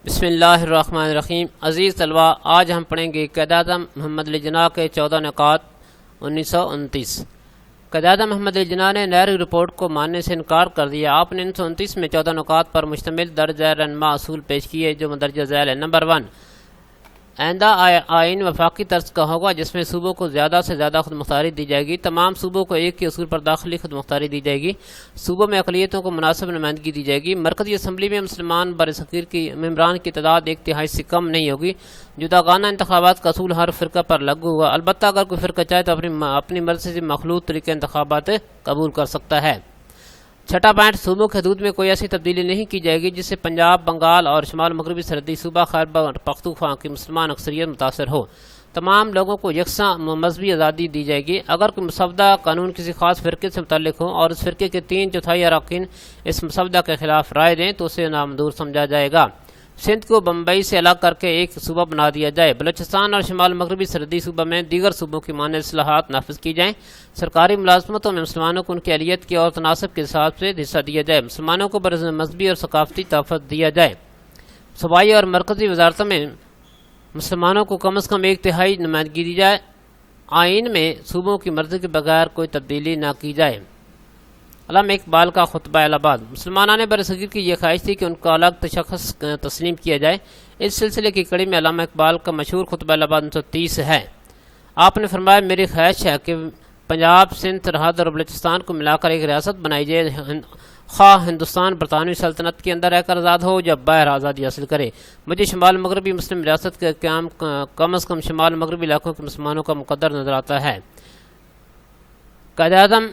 بسم اللہ الرحمن الرحیم۔ عزیز طلباء، آج ہم پڑھیں گے قائد-اعظم محمد علی جناح کے 14 نکات 1929۔ قائد-اعظم محمد علی جناح نے نہرو رپورٹ کو ماننے سے انکار کر دیا۔ آپ نے 1929 میں 14 نکات پر مشتمل درج ذیل رہنما اصول پیش کیے جو مندرجہ ذیل ہے۔ نمبر 1، آئندہ آئین وفاقی طرز کا ہوگا جس میں صوبوں کو زیادہ سے زیادہ خود مختاری دی جائے گی۔ تمام صوبوں کو ایک ہی اصول پر داخلی خود مختاری دی جائے گی۔ صوبوں میں اقلیتوں کو مناسب نمائندگی دی جائے گی۔ مرکزی اسمبلی میں مسلمان برصغیر کی ممبران کی تعداد 1/3 سے کم نہیں ہوگی۔ جداگانہ انتخابات کا اصول ہر فرقہ پر لاگو ہوگا، البتہ اگر کوئی فرقہ چاہے تو اپنی مرضی سے مخلوط طریقے انتخابات قبول کر سکتا ہے۔ چھٹا پوائنٹ، صوبوں کی حدود میں کوئی ایسی تبدیلی نہیں کی جائے گی جس سے پنجاب، بنگال اور شمال مغربی سرحدی صوبہ خیبر پختونخوا کی مسلمان اکثریت متاثر ہو۔ تمام لوگوں کو یکساں مذہبی آزادی دی جائے گی۔ اگر کوئی مسودہ قانون کسی خاص فرقے سے متعلق ہو اور اس فرقے کے 3/4 اراکین اس مسودہ کے خلاف رائے دیں تو اسے نامنظور سمجھا جائے گا۔ سندھ کو بمبئی سے الگ کر کے ایک صوبہ بنا دیا جائے۔ بلوچستان اور شمال مغربی سرحدی صوبہ میں دیگر صوبوں کی مانند اصلاحات نافذ کی جائیں۔ سرکاری ملازمتوں میں مسلمانوں کو ان کی اہلیت کی اور تناسب کے حساب سے حصہ دیا جائے۔ مسلمانوں کو مذہبی اور ثقافتی تحفظ دیا جائے۔ صوبائی اور مرکزی وزارتوں میں مسلمانوں کو کم از کم 1/3 نمائندگی دی جائے۔ آئین میں صوبوں کی مرضی کے بغیر کوئی تبدیلی نہ کی جائے۔ علامہ اقبال کا خطبہ الہ آباد۔ مسلمانان برصغیر کی یہ خواہش تھی کہ ان کا الگ تشخص تسلیم کیا جائے۔ اس سلسلے کی کڑی میں علامہ اقبال کا مشہور خطبہ الہ آباد 1930 ہے۔ آپ نے فرمایا، میری خواہش ہے کہ پنجاب، سندھ، سرحد اور بلوچستان کو ملا کر ایک ریاست بنائی جائے، خواہ ہندوستان برطانوی سلطنت کے اندر رہ کر آزاد ہو یا باہر آزادی حاصل کرے۔ مجھے شمال مغربی مسلم ریاست کا قیام کم از کم شمال مغربی علاقوں کے مسلمانوں کا مقدر نظر آتا ہے۔ قائد-اعظم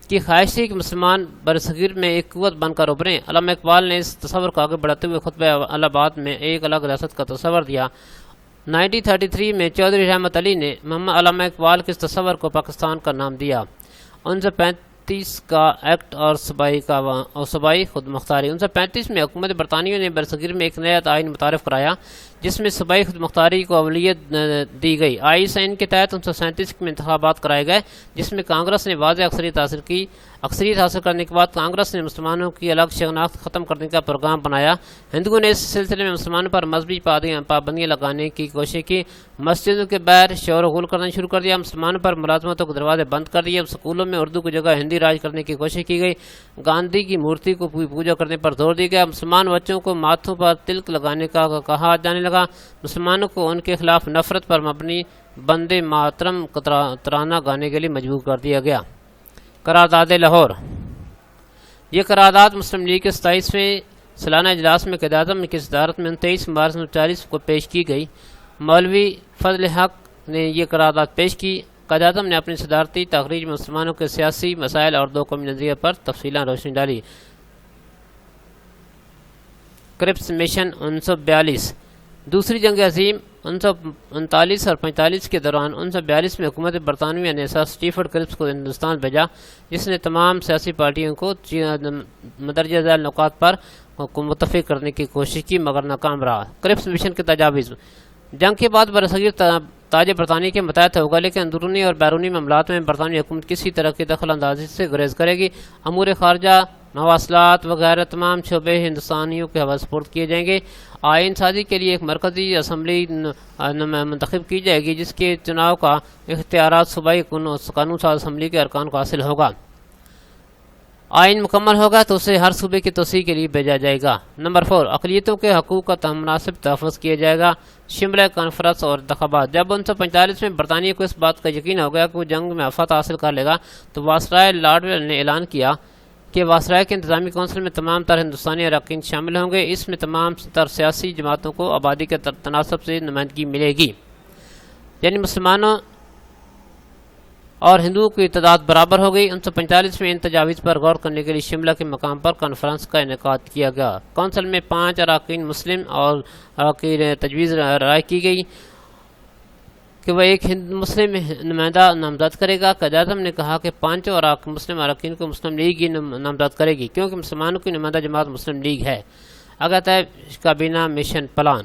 کی خواہش تھی کہ مسلمان برصغیر میں ایک قوت بن کر ابھریں۔ علامہ اقبال نے اس تصور کو آگے بڑھاتے ہوئے خطبہ الہ آباد میں ایک الگ ریاست کا تصور دیا۔ 1933 میں چودھری رحمت علی نے علامہ اقبال کے اس تصور کو پاکستان کا نام دیا۔ 1935 کا ایکٹ اور صوبائی خود مختاری۔ 1935 میں حکومت برطانیہ نے برصغیر میں ایک نیا آئین متعارف کرایا جس میں صوبائی خود مختاری کو اولویت دی گئی۔ آئین کے تحت 1937 میں انتخابات کرائے گئے جس میں کانگریس نے واضح اکثریت حاصل کی۔ اکثریت حاصل کرنے کے بعد کانگریس نے مسلمانوں کی الگ شناخت ختم کرنے کا پروگرام بنایا۔ ہندوؤں نے اس سلسلے میں مسلمانوں پر مذہبی پابندیاں لگانے کی کوشش کی۔ مسجدوں کے باہر شور و غل کرنا شروع کر دیا۔ مسلمانوں پر ملازمتوں کے دروازے بند کر دیے۔ سکولوں میں اردو کی جگہ ہندی راج کرنے کی کوشش کی گئی۔ گاندھی کی مورتی کو پوجا کرنے پر زور دیا گیا۔ مسلمان بچوں کو ماتھوں پر تلک لگانے کا کہا جانے لگا۔ مسلمانوں کو ان کے خلاف نفرت پر مبنی بندے ماترم ترانہ گانے کے لیے مجبور کر دیا گیا۔ قرارداد لاہور۔ یہ قرارداد مسلم لیگ کے 27ویں سالانہ اجلاس میں قائد-اعظم کی صدارت میں 23 مارچ 1940 کو پیش کی گئی۔ مولوی فضل حق نے یہ قرارداد پیش کی۔ قائد-اعظم نے اپنی صدارتی تقریر میں مسلمانوں کے سیاسی مسائل اور دو قومی نظریے پر تفصیلاً روشنی ڈالی۔ کرپس مشن 1942۔ دوسری جنگ عظیم 1939 اور 1945 کے دوران 1942 میں حکومت برطانیہ نے سر اسٹیفرڈ کرپس کو ہندوستان بھیجا جس نے تمام سیاسی پارٹیوں کو مندرجہ ذیل نکات پر متفق کرنے کی کوشش کی مگر ناکام رہا۔ کرپس مشن کے تجاویز۔ جنگ کے بعد برصغیر تاج برطانیہ کے متحد ہوگا لیکن اندرونی اور بیرونی معاملات میں برطانوی حکومت کسی طرح کی دخل اندازی سے گریز کرے گی۔ امور خارجہ، مواصلات وغیرہ تمام شعبے ہندوستانیوں کے حوالے سپرد کیے جائیں گے۔ آئین سازی کے لیے ایک مرکزی اسمبلی منتخب کی جائے گی جس کے چناؤ کا اختیارات صوبائی قانون ساز اسمبلی کے ارکان کو حاصل ہوگا۔ آئین مکمل ہوگا تو اسے ہر صوبے کی توسیع کے لیے بھیجا جائے گا۔ نمبر 4، اقلیتوں کے حقوق کا مناسب تحفظ کیا جائے گا، شملہ کانفرنس اور انتخابات۔ جب 1945 میں برطانیہ کو اس بات کا یقین ہو گیا کہ وہ جنگ میں فتح حاصل کر لے گا تو وائسرائے لارڈ ویلن نے اعلان کیا کہ وائسرائے کے انتظامی کونسل میں تمام تر ہندوستانی اراکین شامل ہوں گے۔ اس میں تمام تر سیاسی جماعتوں کو آبادی کے تناسب سے نمائندگی ملے گی، یعنی مسلمانوں اور ہندوؤں کی تعداد برابر ہو گئی۔ 1945 میں ان تجاویز پر غور کرنے کے لیے شملہ کے مقام پر کانفرنس کا انعقاد کیا گیا۔ کونسل میں 5 اراکین مسلم اور اراکین تجویز رائے کی گئی کہ وہ ایک مسلم نمائندہ نامزد کرے گا۔ قائد-اعظم نے کہا کہ 5 مسلم اراکین کو مسلم لیگ ہی نامزد کرے گی کیونکہ مسلمانوں کی نمائندہ جماعت مسلم لیگ ہے۔ اگرتہ کابینہ مشن پلان۔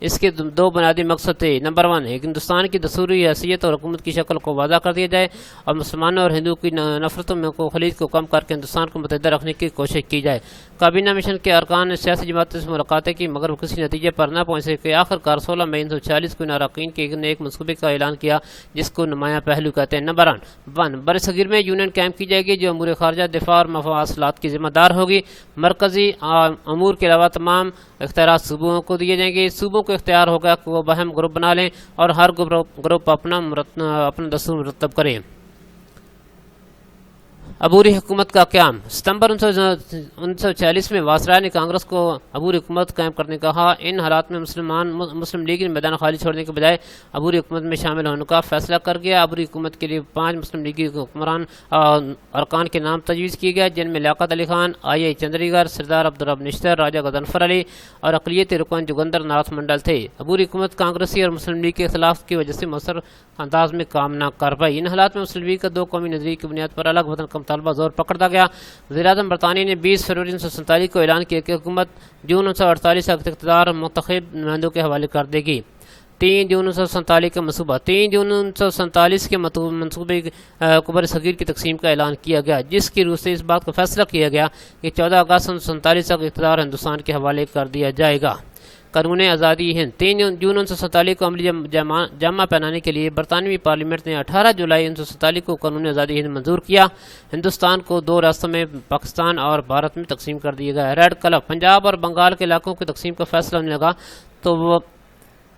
اس کے 2 بنیادی مقصد تھے۔ نمبر 1، ایک ہندوستان کی دستوری حیثیت اور حکومت کی شکل کو واضح کر دیا جائے اور مسلمانوں اور ہندوؤں کی نفرتوں میں خلیج کو کم کر کے ہندوستان کو متحدہ رکھنے کی کوشش کی جائے۔ کابینہ مشن کے ارکان نے سیاسی جماعتوں سے ملاقاتیں کی مگر وہ کسی نتیجے پر نہ پہنچ سکے۔ آخر کار 16 مئی 1946 کو ان اراکین کے ایک منصوبے کا اعلان کیا جس کو نمایاں پہلو کہتے ہیں۔ نمبر 1، برصغیر میں یونین قائم کی جائے گی جو امور خارجہ، دفاع اور مواصلات کی ذمہ دار ہوگی۔ مرکزی امور کے علاوہ تمام اختیارات صوبوں کو دیے جائیں گے۔ صوبوں کو اختیار ہوگا کہ وہ باہم گروپ بنا لیں اور ہر گروپ اپنا دستور مرتب کریں۔ عبوری حکومت کا قیام۔ ستمبر 1946 میں واسرائے نے کانگریس کو عبوری حکومت قائم کرنے کا کہا۔ ان حالات میں مسلم لیگ نے میدان خالی چھوڑنے کے بجائے عبوری حکومت میں شامل ہونے کا فیصلہ کر گیا۔ عبوری حکومت کے لیے 5 مسلم لیگی حکمران ارکان کے نام تجویز کیے گئے جن میں لیاقت علی خان، آئی چندری گر، سردار عبدالرب نشتر، راجہ غضنفر علی اور اقلیتی رکن جوگندر ناتھ منڈل تھے۔ عبوری حکومت کانگریسی اور مسلم لیگ کے اختلاف کی وجہ سے مؤثر انداز میں کام نہ کر پائی۔ ان حالات میں مسلم لیگ کا 2 قومی نظریے کی بنیاد پر الگ وطن کا مطالبہ زور پکڑتا گیا۔ وزیر اعظم برطانیہ نے 20 فروری 1947 کو اعلان کیا کہ حکومت جون 1948 تک اقتدار منتخب نمائندوں کے حوالے کر دے گی۔ 3 جون 1947 کا منصوبہ۔ 3 جون 1947 کے منصوبے کو برصغیر کی تقسیم کا اعلان کیا گیا جس کی روح سے اس بات کا فیصلہ کیا گیا کہ 14 اگست 1947 تک اقتدار ہندوستان کے حوالے کر دیا جائے گا۔ قانون آزادی ہند۔ 3 جون 1947 کو عملی جامہ پہنانے کے لیے برطانوی پارلیمنٹ نے 18 جولائی 1947 کو قانون آزادی ہند منظور کیا۔ ہندوستان کو 2 ریاستوں میں پاکستان اور بھارت میں تقسیم کر دیا گیا۔ ریڈ کلف۔ پنجاب اور بنگال کے علاقوں کی تقسیم کا فیصلہ ہونے لگا تو وہ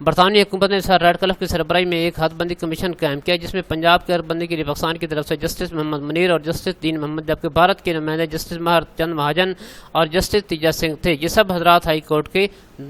برطانوی حکومت نے ریڈ کلف کی سربراہی میں ایک حد بندی کمیشن قائم کیا جس میں پنجاب کے حد بندی کے لیے پاکستان کی طرف سے جسٹس محمد منیر اور جسٹس دین محمد جبکہ بھارت کے نمائندے جسٹس مہر چند مہاجن اور جسٹس تیجا سنگھ تھے۔ یہ سب حضرات ہائی کورٹ کے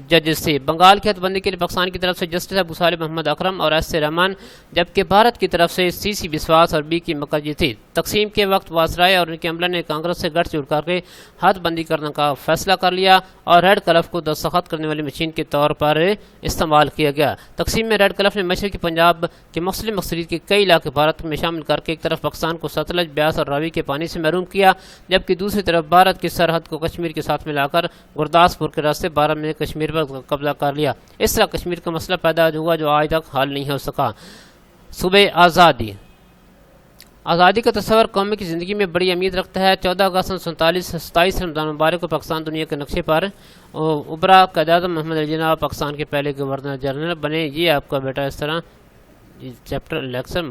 ججز تھے۔ بنگال کی حد بندی کے لیے پاکستان کی طرف سے جسٹس ابو صالح محمد اکرم اور ایس اے رحمان جبکہ بھارت کی طرف سے سی سی بسواس اور بی کی مکرجی تھی۔ تقسیم کے وقت واسرائے اور ان کے عملہ نے کانگریس سے گٹھ جوڑ کر کے حد بندی کرنے کا فیصلہ کر لیا اور ریڈ کلف کو دستخط کرنے والی مشین کے طور پر استعمال کیا گیا۔ تقسیم میں ریڈ کلف نے مشرقی پنجاب کے مختلف مقصد کے کئی علاقے بھارت میں شامل کر کے ایک طرف پاکستان کو ستلج، بیاس اور راوی کے پانی سے محروم کیا جبکہ دوسری طرف بھارت کی سرحد کو کشمیر کے ساتھ ملا کر گرداسپور کے راستے 12 میں کشمیر پر قبضہ کر لیا۔ اس طرح کشمیر کا مسئلہ پیدا ہوا جو آج تک حل نہیں ہو سکا۔ صوبے آزادی۔ آزادی کا تصور قوم کی زندگی میں بڑی اہمیت رکھتا ہے۔ 14 اگست 1947 27 رمضان مبارک کو پاکستان دنیا کے نقشے پر ابھرا۔ قائد اعظم محمد علی جناح پاکستان کے پہلے گورنر جنرل بنے۔ یہ آپ کا بیٹا اس طرح چیپٹر لیکچر